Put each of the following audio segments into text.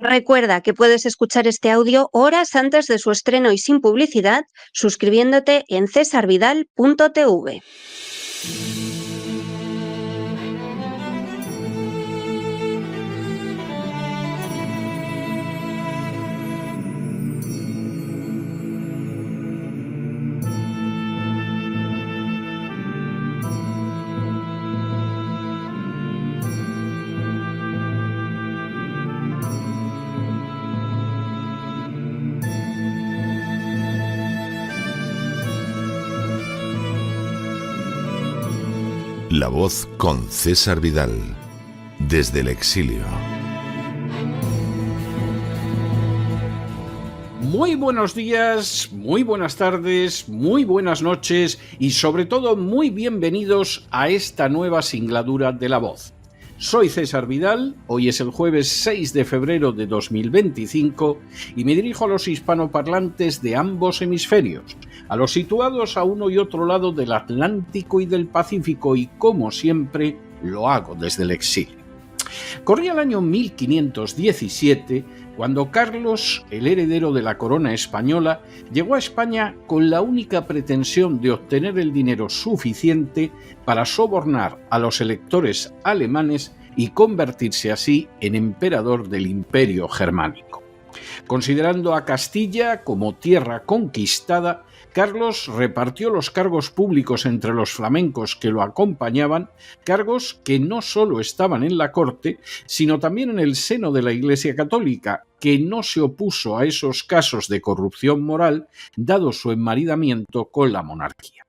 Recuerda que puedes escuchar este audio horas antes de su estreno y sin publicidad suscribiéndote en cesarvidal.tv. La Voz con César Vidal, desde el exilio. Muy buenos días, muy buenas tardes, muy buenas noches y sobre todo muy bienvenidos a esta nueva singladura de La Voz. Soy César Vidal, hoy es el jueves 6 de febrero de 2025 y me dirijo a los hispanoparlantes de ambos hemisferios, a los situados a uno y otro lado del Atlántico y del Pacífico y, como siempre, lo hago desde el exilio. Corría el año 1517 cuando Carlos, el heredero de la corona española, llegó a España con la única pretensión de obtener el dinero suficiente para sobornar a los electores alemanes y convertirse así en emperador del Imperio Germánico. Considerando a Castilla como tierra conquistada, Carlos repartió los cargos públicos entre los flamencos que lo acompañaban, cargos que no solo estaban en la corte, sino también en el seno de la Iglesia Católica, que no se opuso a esos casos de corrupción moral, dado su enmaridamiento con la monarquía.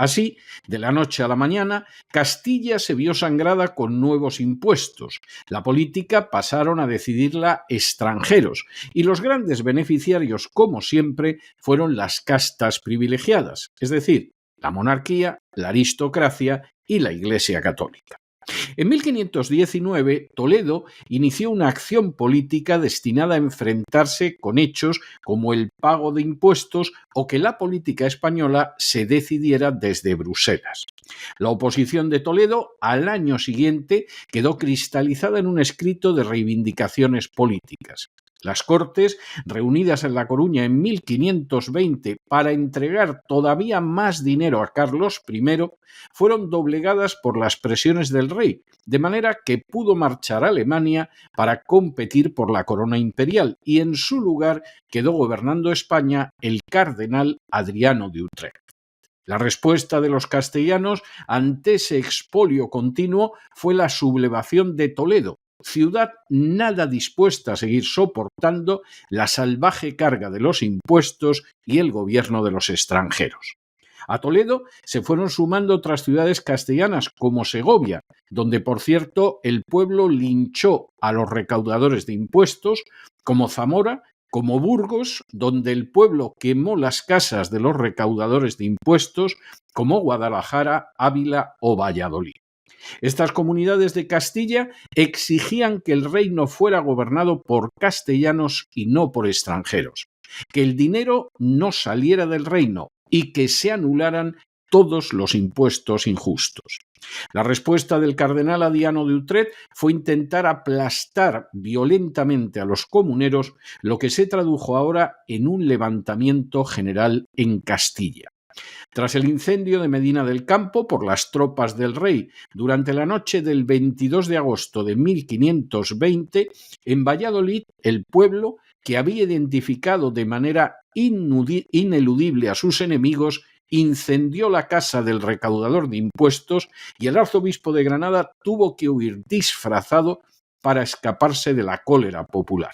Así, de la noche a la mañana, Castilla se vio sangrada con nuevos impuestos. La política pasaron a decidirla extranjeros y los grandes beneficiarios, como siempre, fueron las castas privilegiadas, es decir, la monarquía, la aristocracia y la Iglesia Católica. En 1519, Toledo inició una acción política destinada a enfrentarse con hechos como el pago de impuestos o que la política española se decidiera desde Bruselas. La oposición de Toledo al año siguiente quedó cristalizada en un escrito de reivindicaciones políticas. Las Cortes, reunidas en La Coruña en 1520 para entregar todavía más dinero a Carlos I, fueron doblegadas por las presiones del rey, de manera que pudo marchar a Alemania para competir por la corona imperial y en su lugar quedó gobernando España el cardenal Adriano de Utrecht. La respuesta de los castellanos ante ese expolio continuo fue la sublevación de Toledo, ciudad nada dispuesta a seguir soportando la salvaje carga de los impuestos y el gobierno de los extranjeros. A Toledo se fueron sumando otras ciudades castellanas como Segovia, donde por cierto el pueblo linchó a los recaudadores de impuestos, como Zamora, como Burgos, donde el pueblo quemó las casas de los recaudadores de impuestos, como Guadalajara, Ávila o Valladolid. Estas comunidades de Castilla exigían que el reino fuera gobernado por castellanos y no por extranjeros, que el dinero no saliera del reino y que se anularan todos los impuestos injustos. La respuesta del cardenal Adriano de Utrecht fue intentar aplastar violentamente a los comuneros, lo que se tradujo ahora en un levantamiento general en Castilla. Tras el incendio de Medina del Campo por las tropas del rey durante la noche del 22 de agosto de 1520, en Valladolid, el pueblo, que había identificado de manera ineludible a sus enemigos, incendió la casa del recaudador de impuestos y el arzobispo de Granada tuvo que huir disfrazado para escaparse de la cólera popular.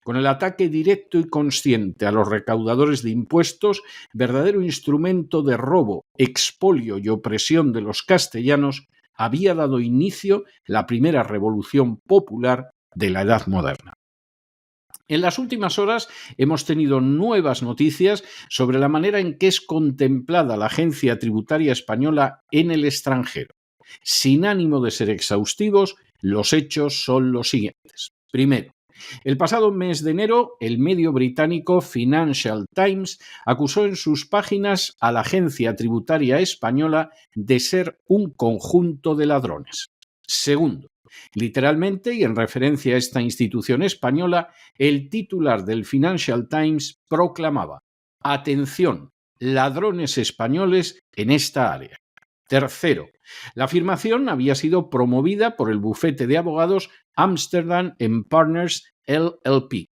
Con el ataque directo y consciente a los recaudadores de impuestos, verdadero instrumento de robo, expolio y opresión de los castellanos, había dado inicio la primera revolución popular de la Edad Moderna. En las últimas horas hemos tenido nuevas noticias sobre la manera en que es contemplada la agencia tributaria española en el extranjero. Sin ánimo de ser exhaustivos, los hechos son los siguientes. Primero, el pasado mes de enero, el medio británico Financial Times acusó en sus páginas a la agencia tributaria española de ser un conjunto de ladrones. Segundo, Literalmente, y en referencia a esta institución española, el titular del Financial Times proclamaba: «Atención, ladrones españoles en esta área». Tercero, la afirmación había sido promovida por el bufete de abogados Amsterdam Partners LLP.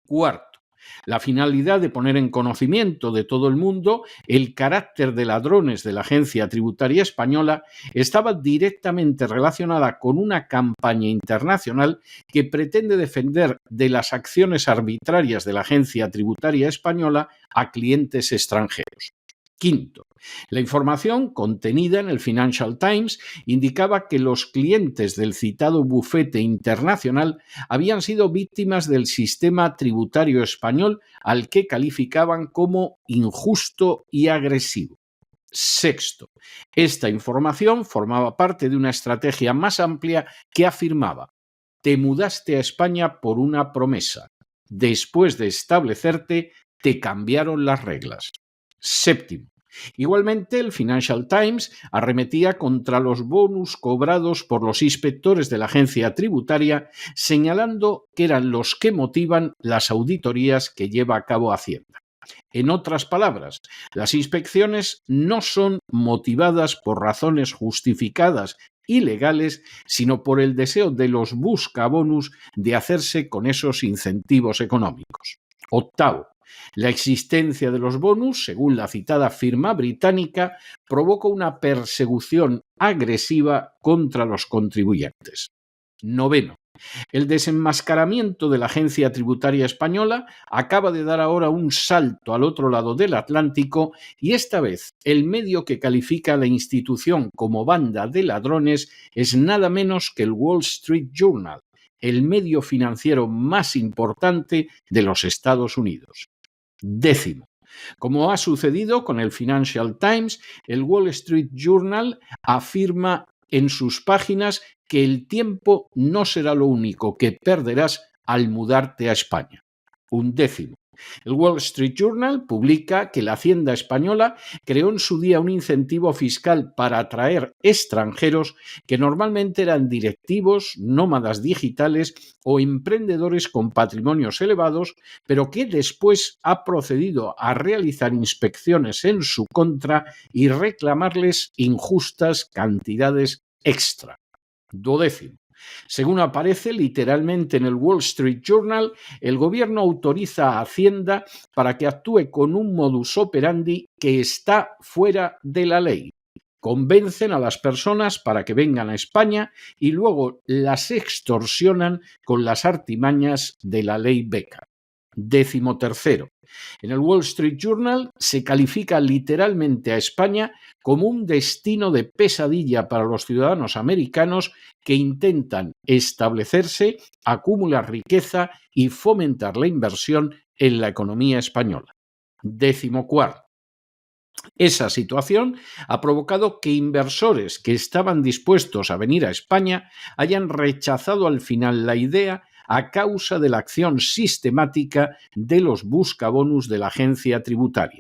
Cuarto, la finalidad de poner en conocimiento de todo el mundo el carácter de ladrones de la Agencia Tributaria Española estaba directamente relacionada con una campaña internacional que pretende defender de las acciones arbitrarias de la Agencia Tributaria Española a clientes extranjeros. Quinto, la información contenida en el Financial Times indicaba que los clientes del citado bufete internacional habían sido víctimas del sistema tributario español, al que calificaban como injusto y agresivo. Sexto, esta información formaba parte de una estrategia más amplia que afirmaba: te mudaste a España por una promesa. Después de establecerte, te cambiaron las reglas. Séptimo, igualmente, el Financial Times arremetía contra los bonus cobrados por los inspectores de la agencia tributaria, señalando que eran los que motivan las auditorías que lleva a cabo Hacienda. En otras palabras, las inspecciones no son motivadas por razones justificadas y legales, sino por el deseo de los buscabonus de hacerse con esos incentivos económicos. Octavo, la existencia de los bonus, según la citada firma británica, provoca una persecución agresiva contra los contribuyentes. Noveno, el desenmascaramiento de la Agencia Tributaria Española acaba de dar ahora un salto al otro lado del Atlántico, y esta vez el medio que califica a la institución como banda de ladrones es nada menos que el Wall Street Journal, el medio financiero más importante de los Estados Unidos. Décimo, como ha sucedido con el Financial Times, el Wall Street Journal afirma en sus páginas que el tiempo no será lo único que perderás al mudarte a España. Undécimo, el Wall Street Journal publica que la Hacienda española creó en su día un incentivo fiscal para atraer extranjeros que normalmente eran directivos, nómadas digitales o emprendedores con patrimonios elevados, pero que después ha procedido a realizar inspecciones en su contra y reclamarles injustas cantidades extra. Duodécimo, según aparece literalmente en el Wall Street Journal, el gobierno autoriza a Hacienda para que actúe con un modus operandi que está fuera de la ley. Convencen a las personas para que vengan a España y luego las extorsionan con las artimañas de la ley Beca. Décimo tercero, en el Wall Street Journal se califica literalmente a España como un destino de pesadilla para los ciudadanos americanos que intentan establecerse, acumular riqueza y fomentar la inversión en la economía española. Décimo cuarto, esa situación ha provocado que inversores que estaban dispuestos a venir a España hayan rechazado al final la idea a causa de la acción sistemática de los buscabonus de la agencia tributaria.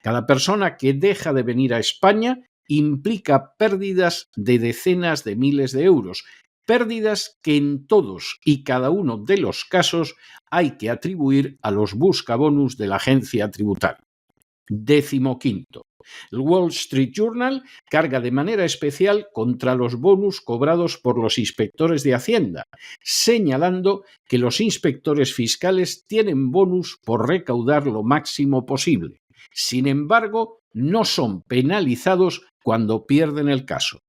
Cada persona que deja de venir a España implica pérdidas de decenas de miles de euros, pérdidas que en todos y cada uno de los casos hay que atribuir a los buscabonus de la agencia tributaria. Décimo quinto, el Wall Street Journal carga de manera especial contra los bonus cobrados por los inspectores de Hacienda, señalando que los inspectores fiscales tienen bonus por recaudar lo máximo posible. Sin embargo, no son penalizados cuando pierden el caso.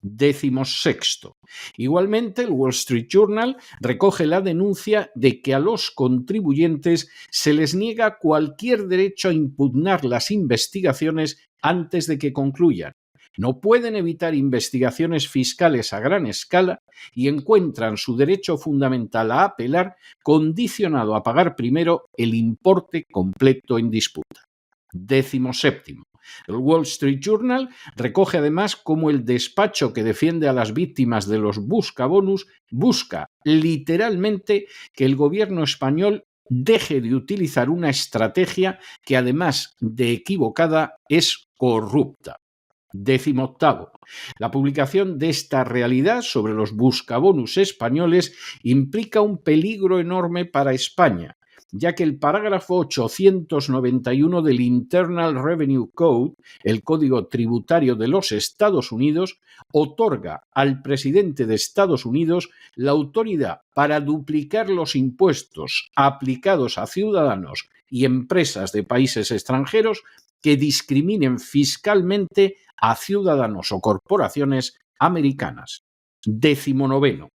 Décimo sexto. Igualmente, el Wall Street Journal recoge la denuncia de que a los contribuyentes se les niega cualquier derecho a impugnar las investigaciones antes de que concluyan. No pueden evitar investigaciones fiscales a gran escala y encuentran su derecho fundamental a apelar condicionado a pagar primero el importe completo en disputa. Décimo séptimo. El Wall Street Journal recoge además cómo el despacho que defiende a las víctimas de los buscabonus busca literalmente que el gobierno español deje de utilizar una estrategia que, además de equivocada, es corrupta. 18. La publicación de esta realidad sobre los buscabonus españoles implica un peligro enorme para España, ya que el parágrafo 891 del Internal Revenue Code, el Código Tributario de los Estados Unidos, otorga al presidente de Estados Unidos la autoridad para duplicar los impuestos aplicados a ciudadanos y empresas de países extranjeros que discriminen fiscalmente a ciudadanos o corporaciones americanas. 19.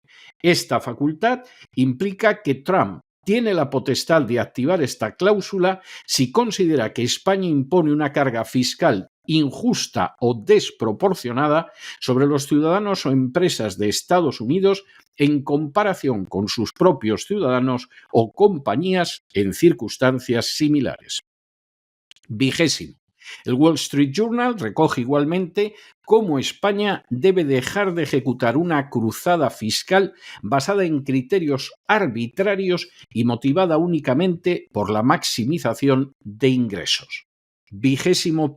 Esta facultad implica que Trump tiene la potestad de activar esta cláusula si considera que España impone una carga fiscal injusta o desproporcionada sobre los ciudadanos o empresas de Estados Unidos en comparación con sus propios ciudadanos o compañías en circunstancias similares. 20. El Wall Street Journal recoge igualmente cómo España debe dejar de ejecutar una cruzada fiscal basada en criterios arbitrarios y motivada únicamente por la maximización de ingresos. 21.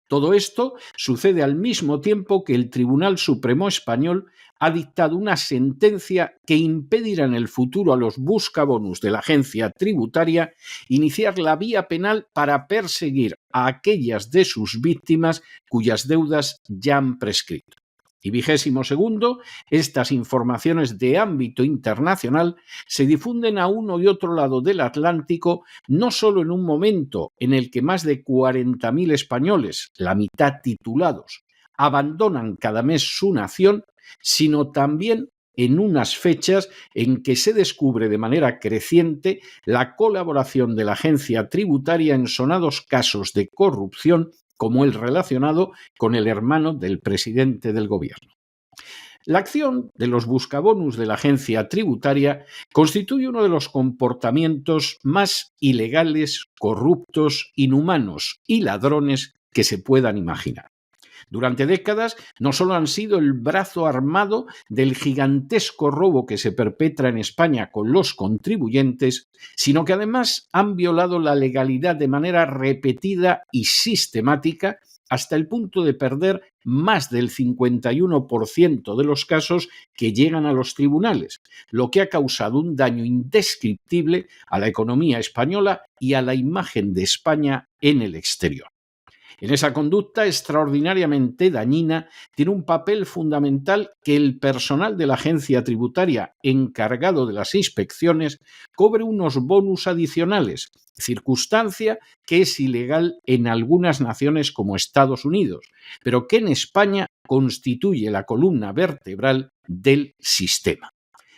Todo esto sucede al mismo tiempo que el Tribunal Supremo Español ha dictado una sentencia que impedirá en el futuro a los buscabonus de la agencia tributaria iniciar la vía penal para perseguir a aquellas de sus víctimas cuyas deudas ya han prescrito. Y 22. Estas informaciones de ámbito internacional se difunden a uno y otro lado del Atlántico, no solo en un momento en el que más de 40.000 españoles, la mitad titulados, abandonan cada mes su nación, sino también en unas fechas en que se descubre de manera creciente la colaboración de la agencia tributaria en sonados casos de corrupción como el relacionado con el hermano del presidente del gobierno. La acción de los buscabonus de la agencia tributaria constituye uno de los comportamientos más ilegales, corruptos, inhumanos y ladrones que se puedan imaginar. Durante décadas no solo han sido el brazo armado del gigantesco robo que se perpetra en España con los contribuyentes, sino que además han violado la legalidad de manera repetida y sistemática hasta el punto de perder más del 51% de los casos que llegan a los tribunales, lo que ha causado un daño indescriptible a la economía española y a la imagen de España en el exterior. En esa conducta extraordinariamente dañina tiene un papel fundamental que el personal de la agencia tributaria encargado de las inspecciones cobre unos bonus adicionales, circunstancia que es ilegal en algunas naciones como Estados Unidos, pero que en España constituye la columna vertebral del sistema.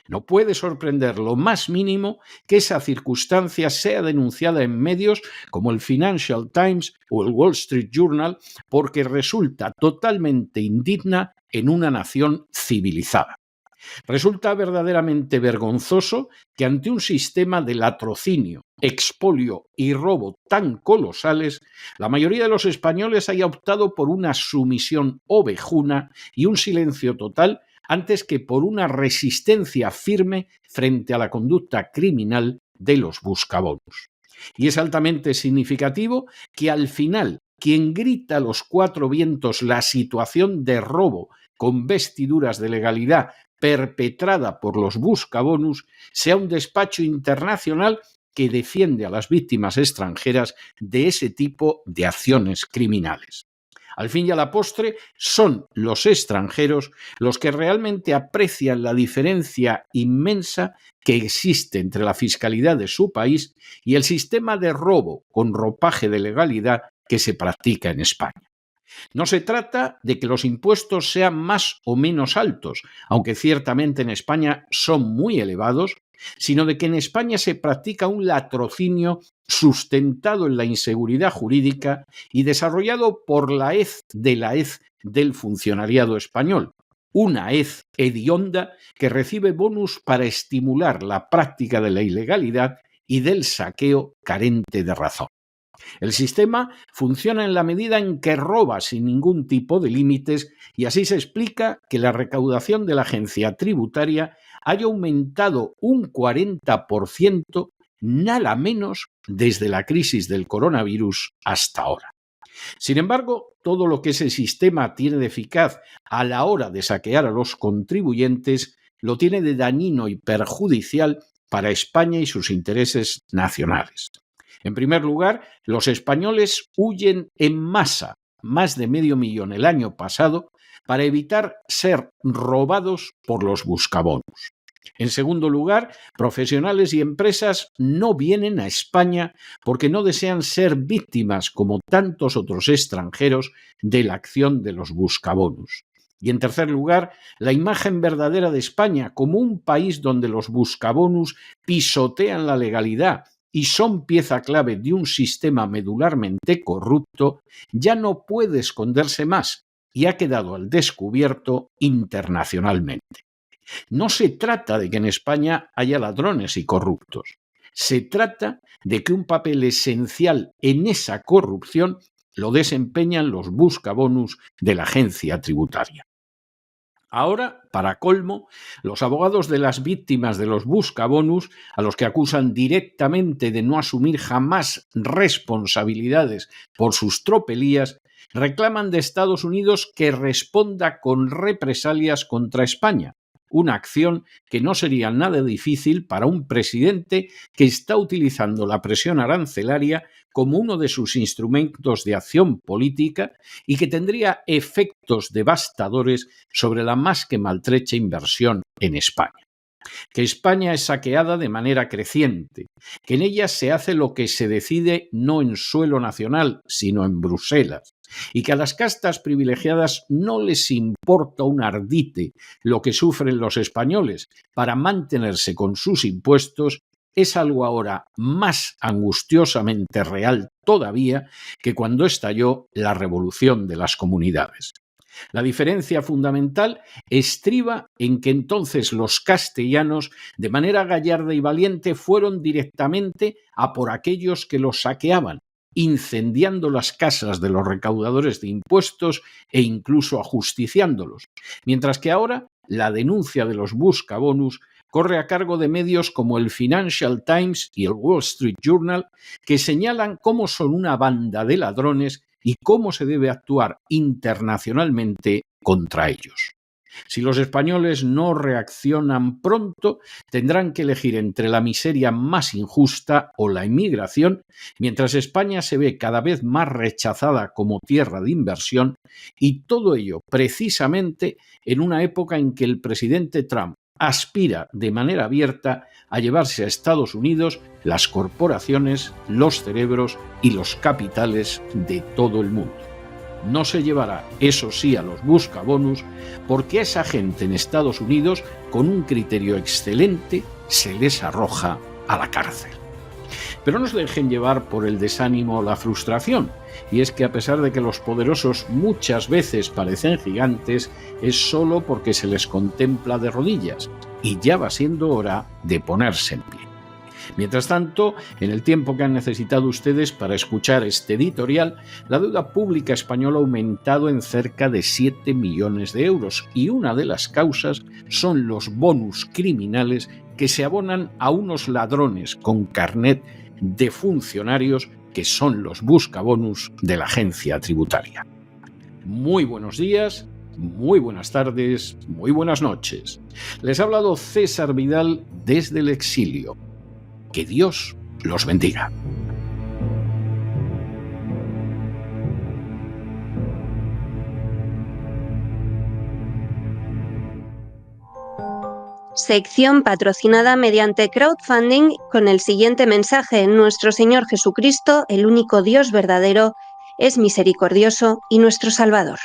No puede sorprender lo más mínimo que esa circunstancia sea denunciada en medios como el Financial Times o el Wall Street Journal, porque resulta totalmente indigna en una nación civilizada. Resulta verdaderamente vergonzoso que ante un sistema de latrocinio, expolio y robo tan colosales, la mayoría de los españoles haya optado por una sumisión ovejuna y un silencio total antes que por una resistencia firme frente a la conducta criminal de los buscabonus. Y es altamente significativo que al final quien grita a los cuatro vientos la situación de robo con vestiduras de legalidad perpetrada por los buscabonus sea un despacho internacional que defiende a las víctimas extranjeras de ese tipo de acciones criminales. Al fin y a la postre, son los extranjeros los que realmente aprecian la diferencia inmensa que existe entre la fiscalidad de su país y el sistema de robo con ropaje de legalidad que se practica en España. No se trata de que los impuestos sean más o menos altos, aunque ciertamente en España son muy elevados, sino de que en España se practica un latrocinio sustentado en la inseguridad jurídica y desarrollado por la hez de la hez del funcionariado español, una hez hedionda que recibe bonus para estimular la práctica de la ilegalidad y del saqueo carente de razón. El sistema funciona en la medida en que roba sin ningún tipo de límites y así se explica que la recaudación de la agencia tributaria haya aumentado un 40%, nada menos desde la crisis del coronavirus hasta ahora. Sin embargo, todo lo que ese sistema tiene de eficaz a la hora de saquear a los contribuyentes lo tiene de dañino y perjudicial para España y sus intereses nacionales. En primer lugar, los españoles huyen en masa, más de 500.000 el año pasado, para evitar ser robados por los buscabonus. En segundo lugar, profesionales y empresas no vienen a España porque no desean ser víctimas, como tantos otros extranjeros, de la acción de los buscabonus. Y en tercer lugar, la imagen verdadera de España como un país donde los buscabonus pisotean la legalidad y son pieza clave de un sistema medularmente corrupto, ya no puede esconderse más y ha quedado al descubierto internacionalmente. No se trata de que en España haya ladrones y corruptos. Se trata de que un papel esencial en esa corrupción lo desempeñan los buscabonus de la agencia tributaria. Ahora, para colmo, los abogados de las víctimas de los buscabonus, a los que acusan directamente de no asumir jamás responsabilidades por sus tropelías, reclaman de Estados Unidos que responda con represalias contra España, una acción que no sería nada difícil para un presidente que está utilizando la presión arancelaria como uno de sus instrumentos de acción política y que tendría efectos devastadores sobre la más que maltrecha inversión en España. Que España es saqueada de manera creciente, que en ella se hace lo que se decide no en suelo nacional, sino en Bruselas, y que a las castas privilegiadas no les importa un ardite lo que sufren los españoles para mantenerse con sus impuestos, es algo ahora más angustiosamente real todavía que cuando estalló la revolución de las comunidades. La diferencia fundamental estriba en que entonces los castellanos, de manera gallarda y valiente, fueron directamente a por aquellos que los saqueaban, incendiando las casas de los recaudadores de impuestos e incluso ajusticiándolos, mientras que ahora la denuncia de los buscabonus corre a cargo de medios como el Financial Times y el Wall Street Journal, que señalan cómo son una banda de ladrones y cómo se debe actuar internacionalmente contra ellos. Si los españoles no reaccionan pronto, tendrán que elegir entre la miseria más injusta o la inmigración, mientras España se ve cada vez más rechazada como tierra de inversión, y todo ello precisamente en una época en que el presidente Trump aspira de manera abierta a llevarse a Estados Unidos las corporaciones, los cerebros y los capitales de todo el mundo. No se llevará, eso sí, a los buscabonus, porque a esa gente en Estados Unidos, con un criterio excelente, se les arroja a la cárcel. Pero no se dejen llevar por el desánimo o la frustración, y es que a pesar de que los poderosos muchas veces parecen gigantes, es solo porque se les contempla de rodillas, y ya va siendo hora de ponerse en pie. Mientras tanto, en el tiempo que han necesitado ustedes para escuchar este editorial, la deuda pública española ha aumentado en cerca de 7 millones de euros y una de las causas son los bonus criminales que se abonan a unos ladrones con carnet de funcionarios que son los buscabonus de la agencia tributaria. Muy buenos días, muy buenas tardes, muy buenas noches. Les ha hablado César Vidal desde el exilio. Que Dios los bendiga. Sección patrocinada mediante crowdfunding con el siguiente mensaje: Nuestro Señor Jesucristo, el único Dios verdadero, es misericordioso y nuestro Salvador.